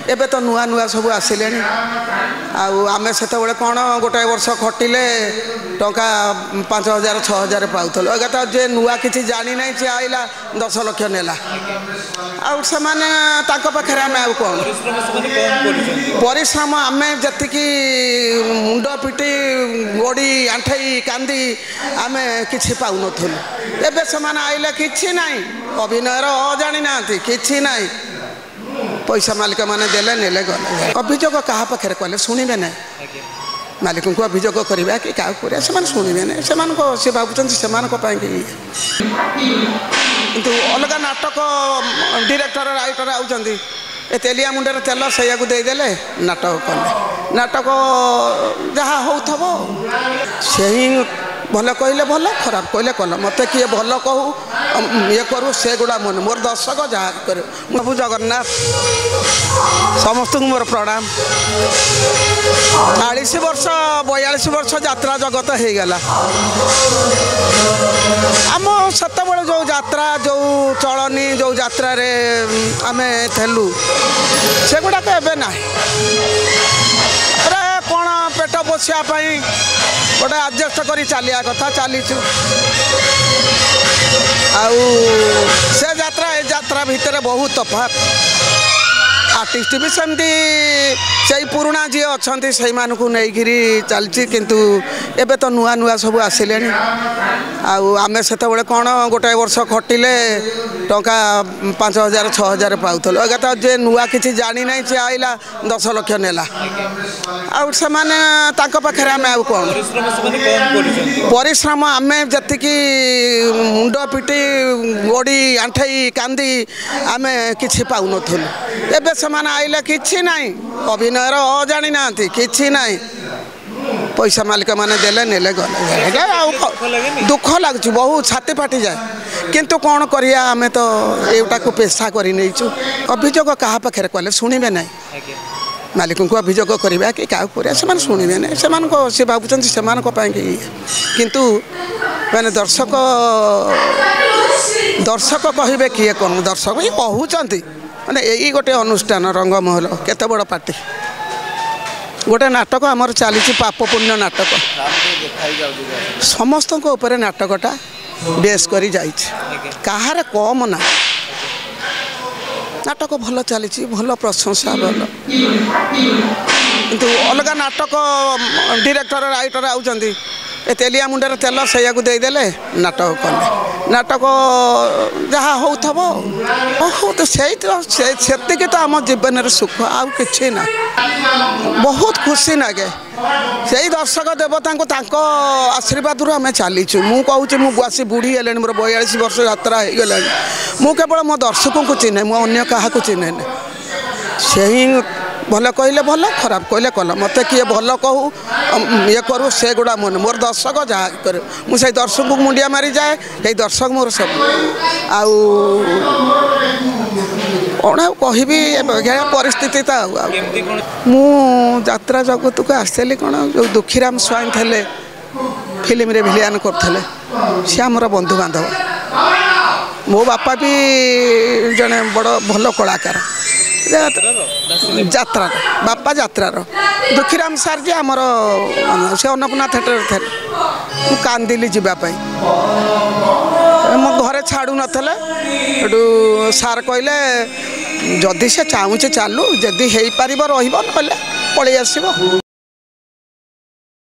एबे तो नुआ नुआ सब आसिले आमे से कौन गोटे वर्ष खटिले टंका 5,000 6,000 पाऊल एगा तो जे नुआ किसी जानी ना सी आईला 10 लाख नेला आखिर आम आम कौन परिश्रम आम जी मुंड पिटी गोड़ी आंठाई कांदी आम कि पाऊन एबे से आईले कि ना अभिनयर जानी ना कि ना पैसा मालिक मैंने देले नेले गले अभियोग क्या पाखे कले शुणे ना मालिक को अभियोग करवा कि क्या कर शुणे ना से भावुं से किंतु अलग नाटक डायरेक्टर राइटर आउचंदी ए तेलिया मुंडे तेल से देदेले नाटक कले नाटक जहाँ हो से भल कहले भल खराब कहले कल मत किए भल कहू ये करू से गुड़ा मन मोर दर्शक जहाँ कर प्रभु जगन्नाथ समस्त मोर प्रणाम 40 वर्ष 42 वर्ष यात्रा जगत हो गला आम सत जो यात्रा जो चलनी जो यात्रा रे आमे थेलु से गुड़ाक एबे ना कौन पेट पोषापी गोटे आडजस्ट कर चलिया कथा चलीचु से यात्रा ए यात्रा भितर बहुत तफात आर्टिस्ट भी सेमती से पुराणा जी अच्छा से नहीं चलती किंतु एबे तो नुआ नुआ सब आसिले आमे से कौन गोटे वर्ष खटिले टंका 5,000 6,000 पाऊल एगा तो जे नुआ किसी जानी ना सी आईला 10 लाख नेला आखिर आम आम कौन परिश्रम आम जी मुंड पिटी गोड़ी आंठाई कांदी आम कि पाऊन एबे से आईले कि ना अभिनयर जानी ना कि ना पैसा मालिक मैंने देले नेले गले दुख लगुच बहुत छाती फाटी जाए किंतु कौन करिया आमे तो एटा को पेशा कर अभियोग क्या पाखे कले शुणे ना मालिक को अभियोग करवा कि क्या कर शुणे ना से भावुं से किंतु मैंने दर्शक दर्शक कहे किए कौन दर्शक ही कहते मैंने यही गोटे अनुष्ठान रंगमहल केते बड़ पार्टी गोटे नाटक आमर चली पाप पुण्य नाटक समस्त नाटकटा बेस कर कहार कम ना नाटक भल चली भल प्रशंसा भल किंतु अलग नाटक डायरेक्टर राइटर आउचंदी ए तेलिया मुंडे तेल से देदेले नाटक कले नाटक जहाँ हो बहुत से तो आम जीवन सुख आउ कि ना बहुत खुशी लगे से दर्शक देवता आशीर्वाद आम चलीचु मुझे मुझे बुढ़ी है मोर 42 वर्ष यात्रा हो गला मु केवल मो दर्शक को चिन्हे मुझे क्या चिन्हे से ही भल कहले भल खराब कहले कल मत किए भल कहू ये करू से गुड़ा मन मोर दर्शक जहाँ कर मुझे दर्शक को मुंडिया मारी जाए ये दर्शक मोर सब कौन कह परिस्थिति तो मु यात्रा जगत को आसली कौन जो दुखीराम स्वाई थे फिल्म रे भिलियन करते सी आमर बंधु बांधव मो बापा भी जड़े बड़ भल कलाकार यात्रा बापा यात्रार दुखीराम सार जी आमर से अन्नपूर्णा थिएटर थे मुझे कांदिली जावाई मो घरे छाड़ू नथले सार कहले जदि से चाहूचे चालू जदि हो पार रही ना पलि आसब।